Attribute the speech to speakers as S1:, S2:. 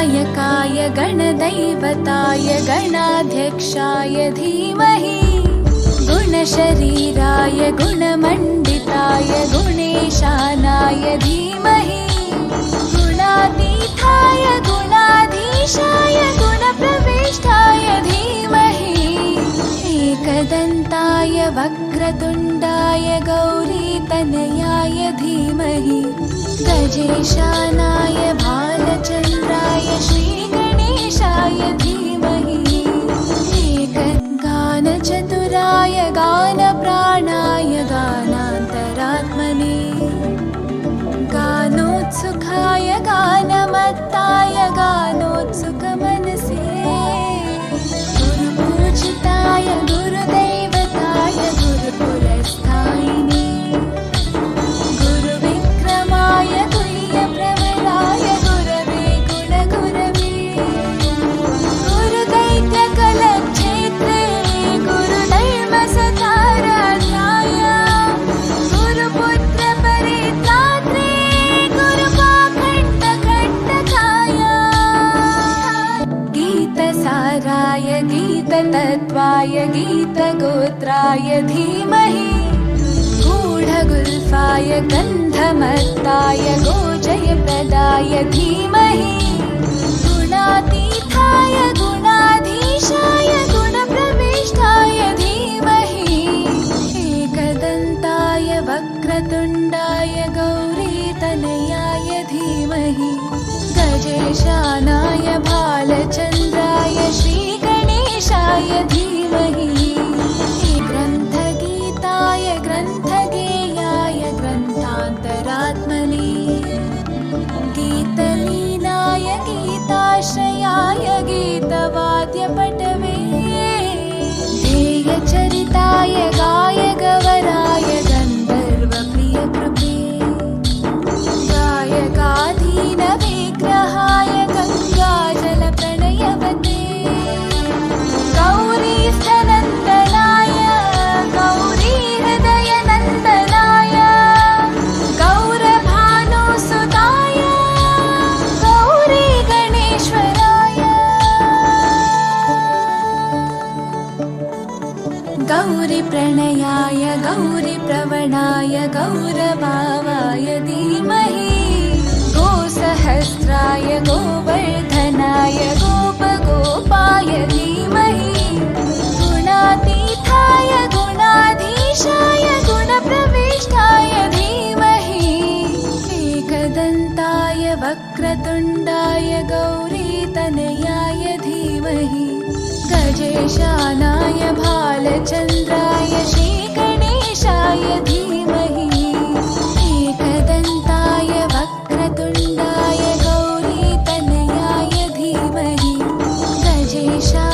S1: गणनायकाय गणदैवताय गणाध्यक्षाय धीमहि गुणशरीराय गुणमण्डिताय गुणेशानाय धीमहि गुणातीताय गुणाधीशाय गुणप्रविष्टाय धीमहि एकदन्ताय वक्रतुण्डाय गौरीतनयाय धीमहि गजेशानाय भालचन्द्राय श्रीगणेशाय धीमहि गानचतुराय गानप्राणाय गानान्तरात्मने गानोत्सुकाय गानमत्ताय गानोत्सुकमनसे गुरुपूजिताय गुरुदैवताय गुरुकुलस्थायिने गुरुविक्रमाय तुल्यप्रवराय गुरवे गुणगुरवे गुरुदैत्यकलक्षेत्रे गुरुधर्मसताराध्याय गुरुपुत्रपरित्रात्रे गुरुपाखण्डखण्डकाय गीतसाराय गीततत्त्वाय गीतगोत्राय धीमहि गूढगुल्फाय गन्धमत्ताय गोजयप्रदाय धीमहि गुणातीताय गुणाधीशाय गुणप्रविष्टाय धीमहि एकदन्ताय वक्रतुण्डाय गौरीतनयाय धीमहि गजेशानाय भालचन्द्राय श्रीगणेशाय धीमहि ग्रन्थगीताय ग्रन्थगेयाय ग्रन्थान्तरात्मने गीतलीनाय गीताश्रयाय गीतवाद्यपटवे ध्येयचरिताय गायगवराय गन्धर्वप्रियकृपे गायकाधीनविग्रहाय गङ्गाजलप्रणयवते गौरीस्तनन्दनाय गौरीहृदयनन्दनाय गौरभानुसुताय गौरीगणेश्वराय गौरीप्रणयाय गौरीप्रवणाय गौरभावाय धीमहि गोसहस्राय गोवर्धनाय गोपगोपाय धीमहि गुणातीताय गुणाधीशाय गुणप्रविष्टाय धीमहि एकदन्ताय वक्रतुण्डाय गौरीतनयाय धीमहि गजेशानाय भालचन्द्राय श्रीगणेशाय धीमहि एकदन्ताय वक्रतुण्डाय गौरीतनयाय धीमहि गजेशानाय